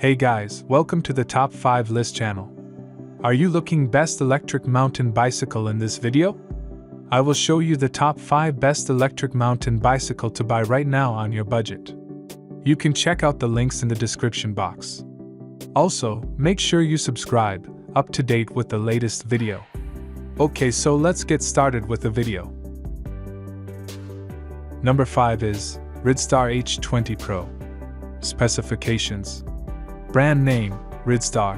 Hey guys, welcome to the Top 5 List channel. Are you looking best electric mountain bicycle in this video? I will show you the top 5 best electric mountain bicycle to buy right now on your budget. You can check out the links in the description box. Also, make sure you subscribe, up to date with the latest video. Okay, so let's get started with the video. Number 5 is Ridstar H20 Pro. Specifications: brand name, Ridstar.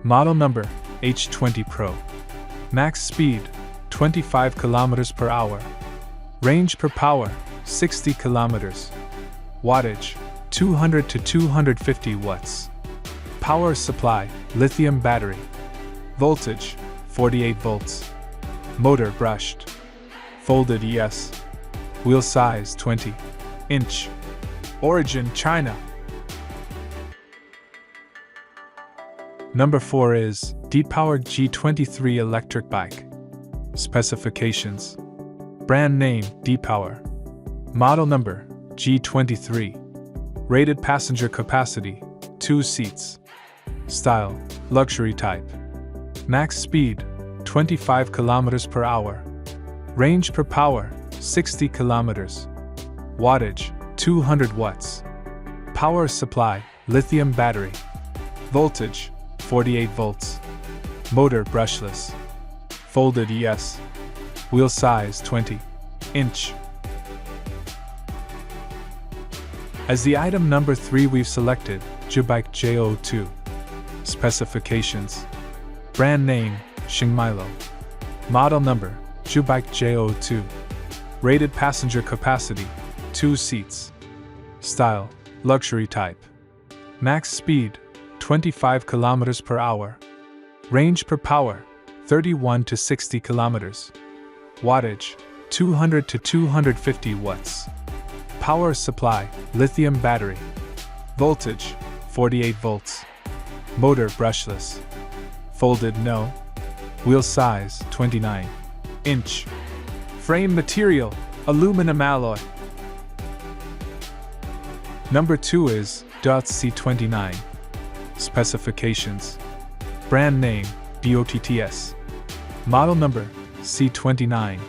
Model number, H20 Pro. Max speed, 25 km per hour. Range per power, 60 km. Wattage, 200 to 250 watts. Power supply, lithium battery. Voltage, 48 volts. Motor brushed. Folded ES. Wheel size, 20 inch. Origin, China. Number 4 is depowered G23 Electric Bike. Specifications: brand name, depower. Model number, G23. Rated passenger capacity, 2 seats. Style, luxury type. Max speed, 25 km per hour. Range per power, 60 km. Wattage, 200 watts. Power supply, lithium battery. Voltage, 48 volts. Motor brushless. Folded ES. Wheel size, 20 inch. As the item number 3 we've selected, ebike J02. Specifications: brand name, Shingmilo. Model number, ebike J02. Rated passenger capacity, 2 seats. Style, luxury type. Max speed, 25 km per hour. Range per power, 31 to 60 km. Wattage, 200 to 250 watts. Power supply, lithium battery. Voltage, 48 volts. Motor brushless. Folded no. Wheel size, 29 inch. Frame material, aluminum alloy. Number 2 is C29. Specifications: brand name, BOTTS. Model number, C29.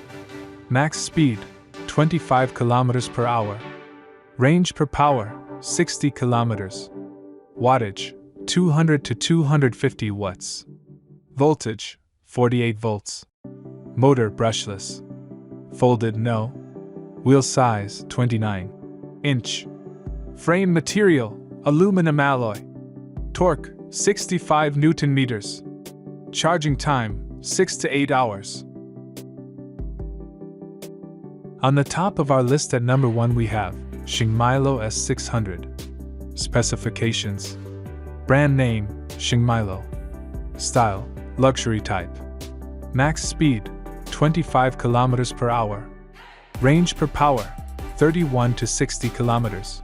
Max speed, 25 km per hour. Range per power, 60 km. Wattage, 200 to 250 watts. Voltage, 48 volts. Motor brushless. Folded no. Wheel size, 29 inch. Frame material, aluminum alloy. Torque, 65 Newton meters. Charging time, 6 to 8 hours. On the top of our list at number 1 we have Shingmilo S600. Specifications: brand name, Shingmilo. Style, luxury type. Max speed, 25 km per hour. Range per power, 31 to 60 km.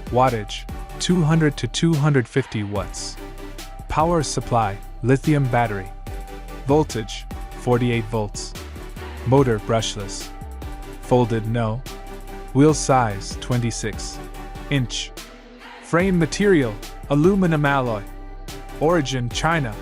Wattage, 200 to 250 watts. Power supply, lithium battery. Voltage, 48 volts. Motor brushless. Folded no. Wheel size, 26 inch. Frame material, aluminum alloy. Origin, China.